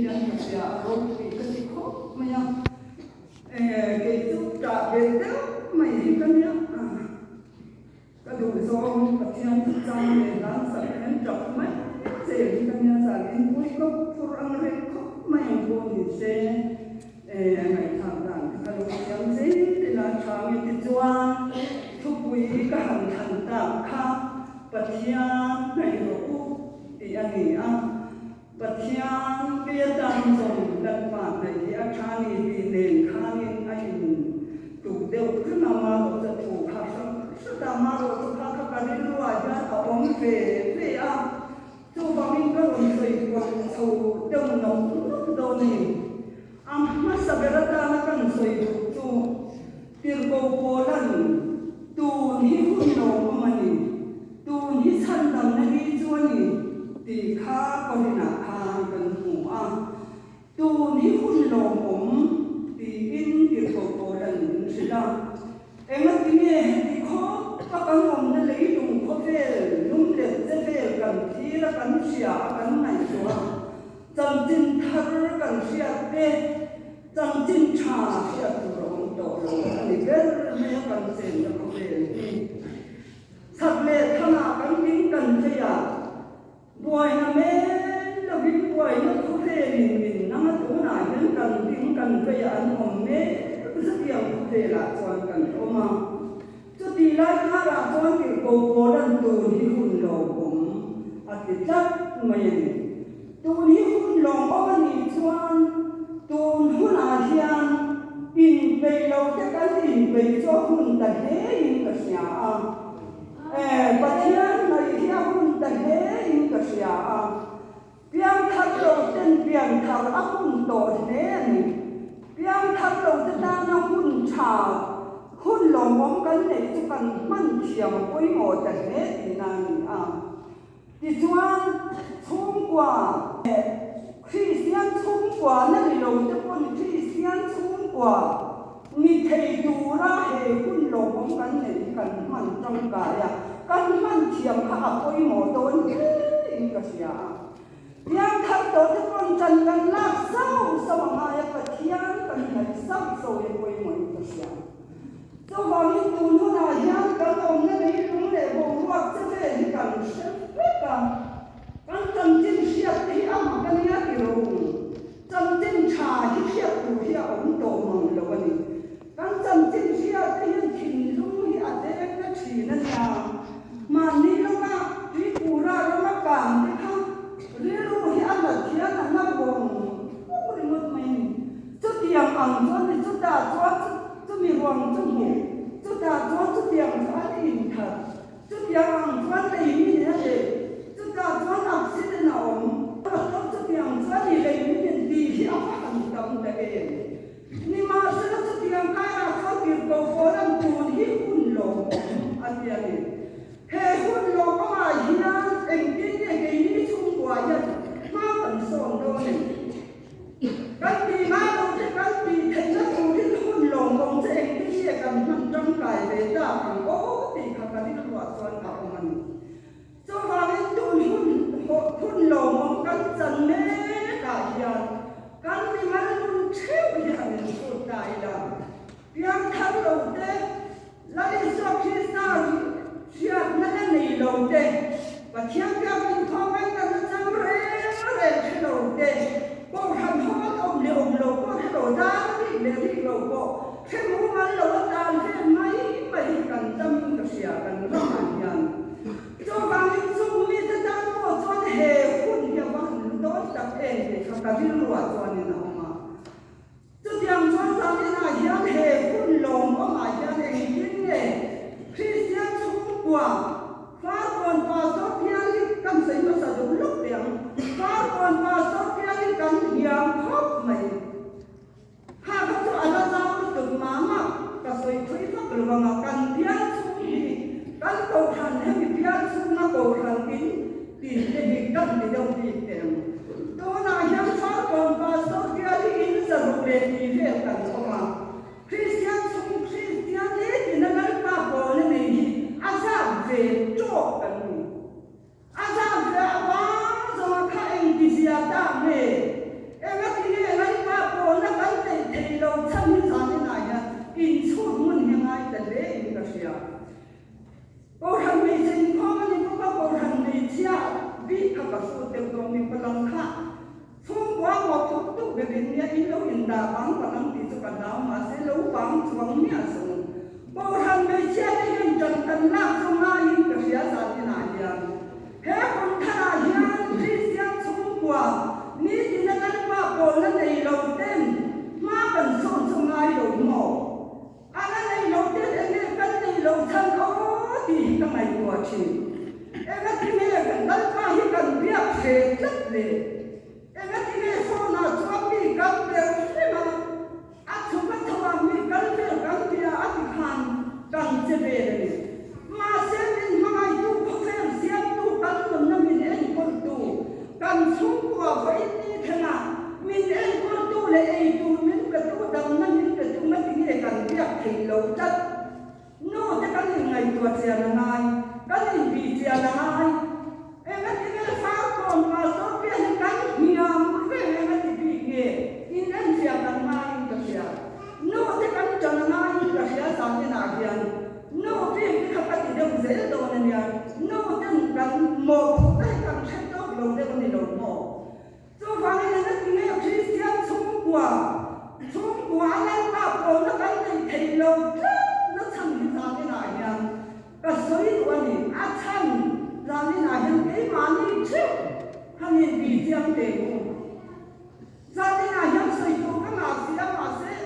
anh sẽ rồi thì cái gì khó mày cái chút trả về đó mày đi cái nhá cái đồ xong bác sĩ anh trong để làm sao em chọn mấy sẽ đi cái nhá sao em vui có phur ăn rồi có mày vui thì sẽ ngày tham gia cái đồ xong sẽ để là chọn cái chuan thúc vui cái hành hành tạm khác bác sĩ ngày đó thì anh nghĩ bác sĩ cái đam dùng đặt bản này thì anh khá đi vì nền khá đi anh chủ đều cứ nằm mà rồiจะถูกหักสุดท้ายมาเราสุดท้ายก็การเรียนรู้อาจจะเอาองค์เฟจู่บางทีก็ลงใส่กวนสู่เดิมหนุ่มโดนนี่มาสับเระตานักันใส่จู่ตีร์โกโบลันตูนี่หุ่นโลก็มันนี่ตูนี่ฉันดำนี่จวนนี่ตีข้าก็ได้หนักข้ากันหัวตูนี่หุ่นโลผมตีอินตีร์โกโบลันสิละเอ็งที่นี่ที่เขาก็กำลังนั่นเลยดูเขาเฟลนุ่มเด็ดจะเฟลกันที่ละกันเสียกันไหนชัวจำจินทาร์กันเสียเป๊ะจำจินชาเสียตัวลงโตลงอันนี้เป็นไม่กันเสียแล้วก็เฟลสัตว์เลี้ยขนาดกันวิ่งกันเสียบวยนะแม่แล้ววิ่งบวยแล้วเขาเฟลวิ่งนั่งตัวไหนยังกันวิ่งกันเสียอันของแม่สักอย่างเขาเฟลละชวนกันออกมาจุดที่ไล่ข้าราชการที่โกโก้ดันตัวนี้หุ่นหล่อผมอาจจะจับไม่ตัวนี้หุ่นหล่อเพราะมันมีชวนตัวหุ่นอาเซียนอินไปเราจะกันอินไปชอบหุ่นแต่เฮยิงกระเสียประเทศในที่หุ่นแต่เฮยิงกระเสียเพียงทัดเราเต้นเพียงทัดอาหุ่นโตเน่นี่เพียงทัดเราจะด้านหุ่นชาหุ่นหลงมองกันในทุกกันมันเฉียงปุ้ยหมดแต่เน็ตนั่นที่ชวนชุ่มกว่าคริสเตียนชุ่มกว่านั่นเราจะเป็นคริสเตียนชุ่มกว่ามีเทดูระเหหุ่นหลงมองกันในกันมันจังกายกันมันเฉียงข้าปุ้ยหมดโดนอินกเสียยังทัดตัวที่คนจันกันลากเศร้าสมหายปะเทียนกันในเศร้าโซ่ยังปุ้ยหมดอินกเสียเจ้าวันนี้ตูนหัวหน้ายังกันเอาเงินให้ลุงเลยบอกว่าจะเป็นกันเชื่อกันกันจำจิ้นเสียที่อ้ำกันเนี่ยที่ลุงจำจิ้นชาที่เสียตัวที่อ้ำโตมังแล้ววันนี้กันจำจิ้นเสียที่ยังถิ่นลุงที่อาจจะเป็นนักขี่นั่นยามานี่แล้วนะที่ปูราแล้วนะการที่เขาเรียนรู้ที่อันนั้นที่อันนั้นนักวงโอ้ยมันไม่จุดที่ยังอ่ำจนจุดดาจุดมีรวมจุดหูจุดดาจุดเดียงจุดอันอินทัดจุดยังจุดอันเลยมีเนี่ยเลยจุดดาจุดอักษิณน่ะอมจุดยังจุดอันเลยมีเนี่ยดีที่เอาไปทำตามแต่เองนี่มาสำหรับจุดยังใครเราเขาเกี่ยวกับคนนั้นตัวที่หุ่นหลงอันเดียวนี้เฮ้หุ่นหลงก็มาที่นั่นเองที่เนี่ยเองนี่ชุ่มกว่าอย่างมากกันสองโดนกันปีมาเราจะกันปีเห็นแล้วตัวที่หุ่นหลงของเองที่เนี่ยกันมันจังไก่เลยจ้าขังโอ้ตีขังกันที่ตำรวจส่วนเอามันเจ้าว่าเป็นตัวหุ่นหลงของกันจันเน่กายยันกันที่มันรุ่นเชี่ยวอย่างสุดใจละเพียงทันเราเด็กและที่สอบที่สามเชื่อนั่นนี่เราเด็กว่าเที่ยงกันเป็นพ่อแม่กันจังเร่ที่เราเด็กก็ทำให้เราอมเลี้ยงเราก็ให้เราได้ที่เลี้ยงที่เราก็แค่รู้มันเราตามแค่ไม่กันจำกับเสียกันร่างยันเจ้าบางยิ่งสู้มีแต่ด้านโน้ตจนเหหุ่นเยาวันโดนจับเองเด็กทำการที่รัวจนนี่นะมาจุดยังจนตอนนี้นะยังเหหุ่นลงก็มายังเองยิ่งเลยคริสเตียนสูงกว่าฟ้าคนป่าสดเพียงกันใส่มาสะดุดลุกเดียงฟ้าคนป่าสดเพียงกันยังครบไหมหากเขาจะอาณาจักรตึกมามาก็สวยคุยฟักหรือว่ากันเพียงสูงดีกันโตทันให้เพียงสูงมาโตทันกินตีนจะดีกันไม่ยอมตีเต็มตัวน่ายังฟ้าคนป่าสดเพียงอินสรุปเลยตีเพียงกันออกมาคริสเตียนสูงคริสเตียนเล็กนั่นแหละป้าบอกเลยนี่อาซาเวโจกันนี่อาซาเวว่าจะมาข้าเองที่เสียตามเลยเอ็ง vắng chuang mía sung bao hằng ngày chia thiên trần tần lạc sung ai cái phía sau thế này hiền hết con thà hiền Christian sung qua ní thì nó ăn qua bồn nó đầy đầu tên mà cần sung sung ai đầu mỏ anh này đầu tên anh ấy cần đầy đầu thân ó thì cái này của chị em ấy thì nghe cần đánh qua thì cần biết thể chất về em ấy thì nghe sau nào cho bị cần đều thế mà ác chúng ta thua bị cần về cần thì ác thì khăn cần sẽ về đấy mà xem mình mai tu không xem tu cần mình là mình em con tu cần xuống qua vậy như thế nào mình em con tu là ai tu mình cái tu đầm nó mình cái tu nó thì nghe cần biết thì lâu chất nó thì cái ngày tuột xe là ngay cái gì bị xe là ngay em ấy thì nghe phá còn mà số tiền cái nhiều về em ấy thì bị nghe in em xe là ngay cái xe nó thì cái cho là ngay cái xe sao như nào vậy nó thì cái cái gì đâu dễ đâu này nha nó thì cần một cái cần set tốt lâu đây con này lâu mỏ cho vào đây nó thì nghe Christian xuống qua lên qua cổ nó cái này thì lâu nó thành như sao thế này nha cái suy của này thành ra như này hiện cái mà như chứ hắn hiện bị tiêm đều ra như này hiện suy của cái mà sẽ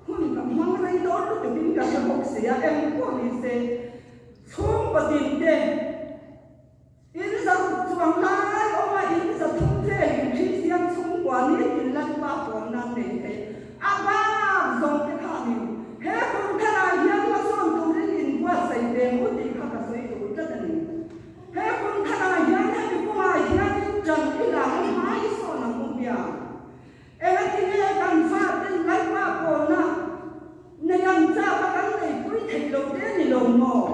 hun cái măng này đó nó được biến cái một xía em của mình sẽ xuống và tìm đến in ra chuang lai ông ấy in ra thông thế Christian xuống qua này thì lần qua cổ nan này ba dòng cái khả này hết con cái này hiện là son tụi nó in qua xây đèn một tí khác là xây tụi rất là nhiều hết con cái này hiện là cái qua hiện chẳng cái là không mãi son là không bia em ấy thì nghe cần phát đến lấy qua cổ na nên làm sao các anh này quý thầy đầu tiên thì đầu mỏ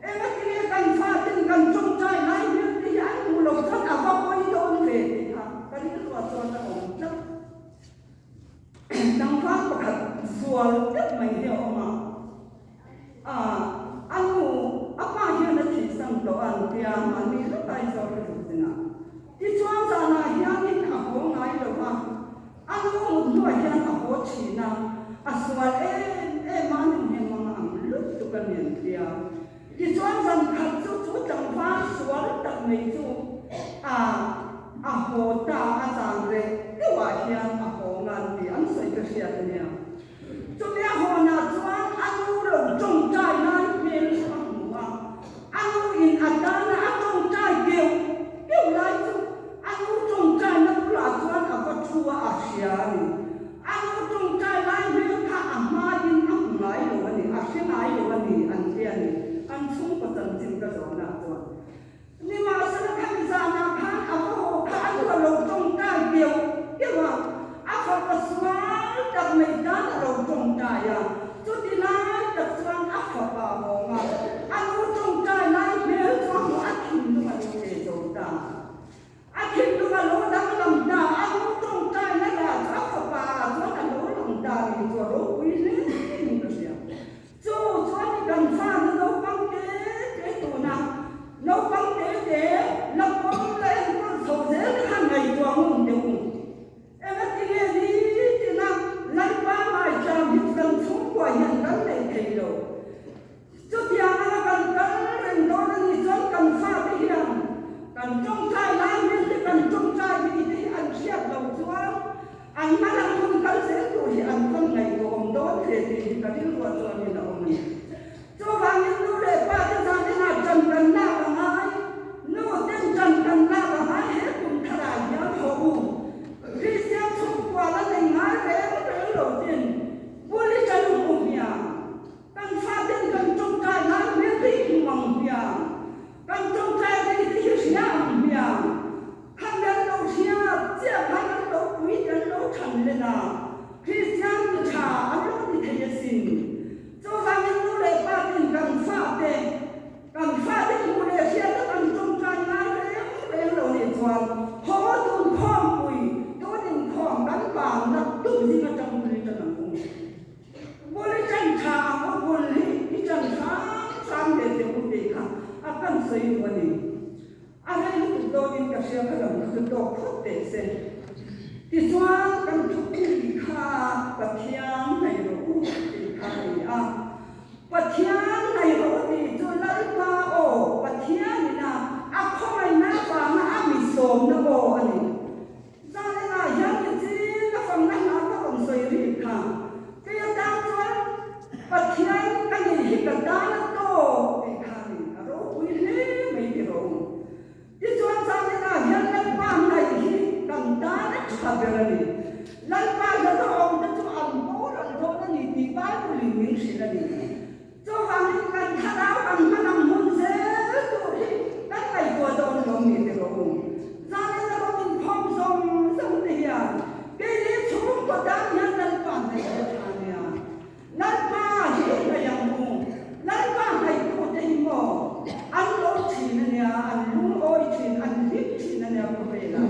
em ấy thì nghe cần phát đến cần trong trai này nhưng cái anh mua lộc rất là bao nhiêu đôn về thì hả cái này nó son là ổn chắc đang phát một hạt xuân rất mạnh hiệu mà anh ngủ apa hiện là chỉ sang đồ ăn thì mà mình rất tay giàu cái gì nào thì choang ra là hiện những hạt hồ ngay đâu mà anh ngủ một tuổi hiện hạt hồ chỉ nào xuân mà mình hiện mà ăn lúc tụi cái miền kia thì choang ra hạt chút chẳng phát xuân đặc biệt chú hồ ta sang rồi cái quả hiện hồ ngàn thì anh xây cái gì vậy chúng ta hồ nào choang anh ngủ rồi trồng trái này miền sang mà anh ngủ in anh trồng trái kêu lại chú anh ngủ trồng trái nó cũng là choang có chua Asia này anh ngủ trồng trái này miền thà mai in anh ngái rồi này Asia ngái rồi này anh kia này anh xuống có tận chính cái đó nào choang nhưng mà sao cái gì nào khác hồ khác là lồng trồng trái kêu mà áp phật xoắn đặc biệt đó là lồng trồng trái chút đi lại đặc xoắn áp phật vào hồ mà anh muốn trồng trái lại nếu xoắn của áp kim nó mà được để trồng ta áp kim nó mà lỗ đang làm ta anh muốn trồng trái lại là áp phật vào nó là lỗ làm ta thì cho lỗ quý lên cái gì cho xoắn thì cần pha nó nấu băng cái tủ nào nấu băng để làm bóng lên con sầu dễ hàng ngày qua mùng đều em ấy thì nghe đi thì nào lấy ba mai tràm những cần xuống qua hiện đấng này thầy đồ chút tiền nó cần rình đó nó như chốn cần pha cái hiền cần trông trai lái nên thì cần trông trai thì anh xếp đầu xuống anh mà làm không cần dễ rồi thì anh không ngày gồm đó thì cả cái luật rồi thì đâu này cho vào những đứa để ba cái ra thế nào trần cần la bằng ai nó tên trần cần la bằng ai hết cùng thà đại nhớ hậu khi xem xung qua là thành ai về đầu tiên vô lý chân cùng nhà cần pha tên cần trong trai nói biết thích mong nhà cần trong trai thì thích nhà nhà khăn đến đâu xia chia khăn đến đâu quý đến đâu thành lên nào khi xem trả anh lúc thì thấy xin cho vào những đứa để ba tên cần pha tên một để xia nó cần trong trai nói về đầu này toàn họ tuôn khom bụi tôi định khom đánh vàng nó đúng gì mà trong người cho nó cũng vô lý chân thà vô lý cái chân sáng để tiêu đi cả cần xây vào đi anh ấy lúc tôi đi cả xe cái đồng nó tôi phốt để xem thì xóa cần chụp cái khá và thiam này rồi thì khá thian này có thì cho lấy ba ổ và thian thì là không ai nát và mà bị sồn nó ổ anh ra đây là dân thì chỉ nó phần này nó có còn sợi rỉ cả cái đang cho và thian cái gì thì cần đá nó to để khai rồi quý lẽ mấy cái rồi cái chuyện ra đây là dân lấy ba này thì cần đá nó chả về đây lấy ba nó cho ông nó cho ăn bố rồi cho nó thì ba của mình mình sẽ là gì cho hàng những cái tháo bằng cái nằm hôn dễ rồi các ngày qua đó nó mình thì rồi ra đây là mình phong song thì à cái lý chúng của đám nhân dân toàn này ở nhà lấy ba thì là yang mu lấy ba này của đây mà ăn lối chỉ này ăn lung ôi chỉ ăn hít chỉ này có về lại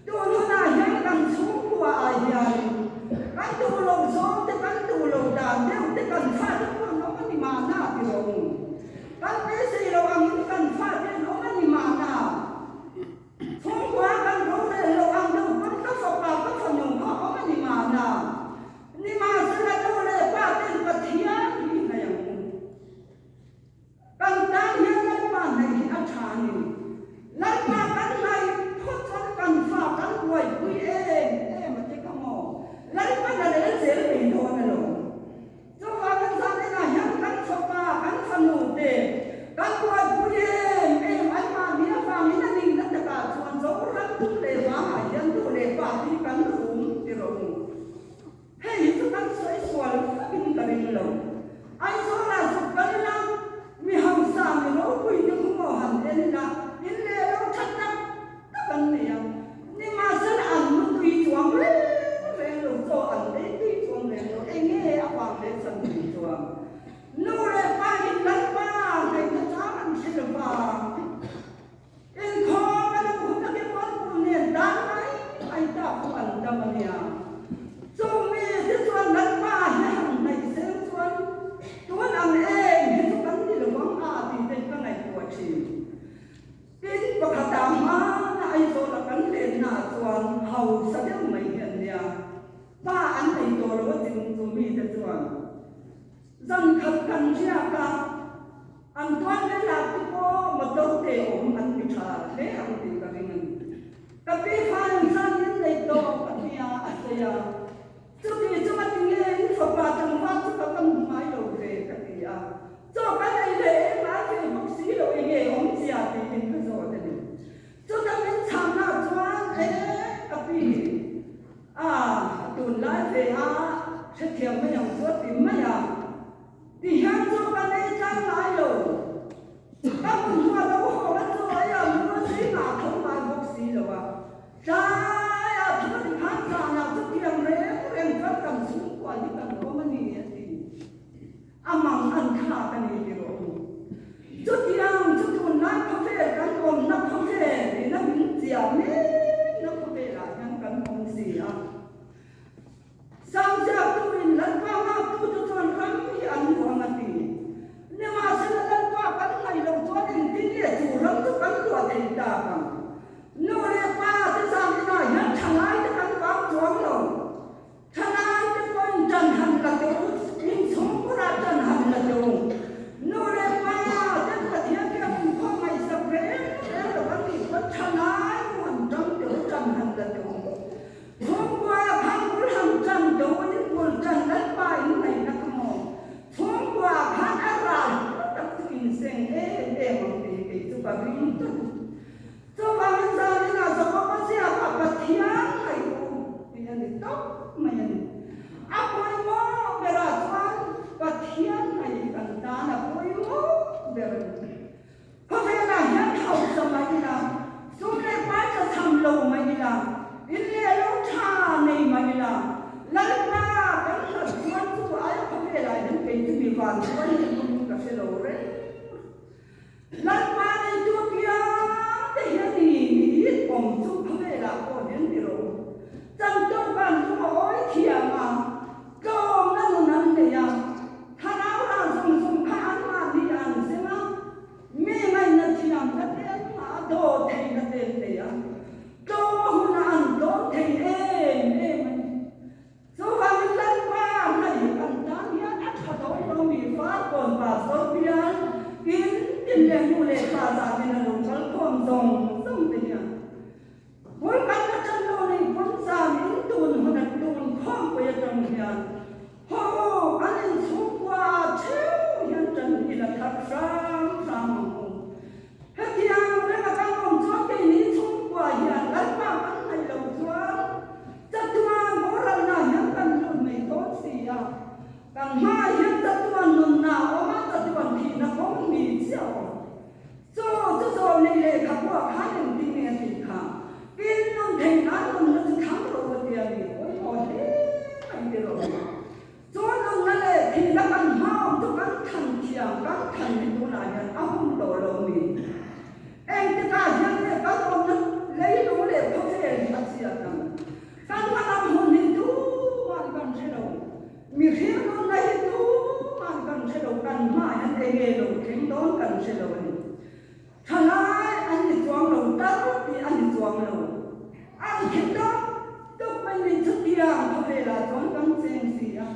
tôi nói là yang cần xuống của ai cái tu lầu gió cái tu lầu đàn đeo cái cần phát nó có gì mà na thì rồi cái gì đâu ăn những cần phát nó có gì mà na phong quá cần đâu để lâu ăn đâu có sọc vào có phần nhung có gì mà na nhưng mà sẽ là đâu để ba tên vật thiệt thì này cần đang hiện lên bàn này thì ăn chả nhỉ lấy ba cần này phút chốc cần phá cần quậy quy em mà cái cái mỏ lấy ba là để dễ bị thôi mà rồi cho vào cái sao đây là hiện cần phá cần phần nụ để cần quậy quy em anh mà biết phá mình là mình tất cả chuẩn dấu rất tốt để phá hải dân đủ để phá thì cần đúng thì rồi hey itu kan soal bin karin lo ai so la so kalina mi hamsa mi lo ku itu mo han elina ille lo thatna ta kan ne ya ni ma san an mu tu chuang le lo so an le tu chuang le lo enge apa le san tu chuang no le pa hin lan pa ke ta cha man shi le pa in kho ka lo ku ta ke pa ku ne dan mai ai ta ku an da ma ya so me this one lan pa han này xem chuan tuan an em hi tu kan ni lo wang a ti ten ka ngai ko chi tin ko khata ma na ai so la kan le na chuan hau sa de mai hian nia pa an nei to lo tin tu mi te chuan zan khat kan ria ka an tuan le la tu ko ma to te om an mi tha le ang ti ka ring ka pi phan san yin nei to ka nia a se ya cho thì cho bạn nghe những phật bà trong pháp cho các con mãi đầu về các gì cho cái này để mãi về bác sĩ rồi nghe ông già thì mình cứ rồi thế này cho ta biết chăm nào cho thế các vị tuần lại về sẽ thiệt mấy nhà suốt tìm mấy nhà thì hắn cho cái này chăm lại rồi các con hoa đâu họ đã cho ấy mua gì mà không phải bác sĩ rồi trái chúng ta khán giả nào chút tiền em rất cần xuống qua những cần có vấn đề gì mang ăn khá cái này thì rồi chút tiền chút tuần nó không phải cần ôm nó không phải thì nó bị già mế nó không phải là những cần ôm gì sao giờ tôi lần qua mà tôi cho tuần không bị ăn uống mà thì nhưng mà sẽ lần qua cái này đầu tuần thì cái chủ lắm tôi cần tuần thì ta bằng nó là qua cái sao cái này nhất thằng ai cái cần có xuống rồi thằng ai cái con chân hành là chỗ nhưng sống của ra chân hành là chỗ nó là qua cái là thiên cái mình có mày sập rễ đấy là vấn đề của thằng ai hoàn trong chỗ chân hành là chỗ hôm qua thằng của thằng chân chỗ những con chân đất bài như này là không hồn hôm qua thằng ai làm tập tuyển sinh để mà để cho bà vinh cho bà vinh ra đi nào cho có bác sĩ bà thiên này thì anh tốt mà apa mo beratuan bathian ai kan ta na poi mo ber ko fe na yan hau sa mai na so le pa cha tham lo mai na in le lo tha nei mai na lan pa kan la chuan tu ai ko fe la den ke tu mi van ko ni ku ka se lo re lan pa ni tu pia de ya ni om tu ko fe la ko den ni ro chang to ban tu oi thia ege lo keng don kan se lo ni thalai an ni chuang lo tar ti an ni chuang lo an khen đó tôi mình đi thức đi làm có về là con cắm sen gì à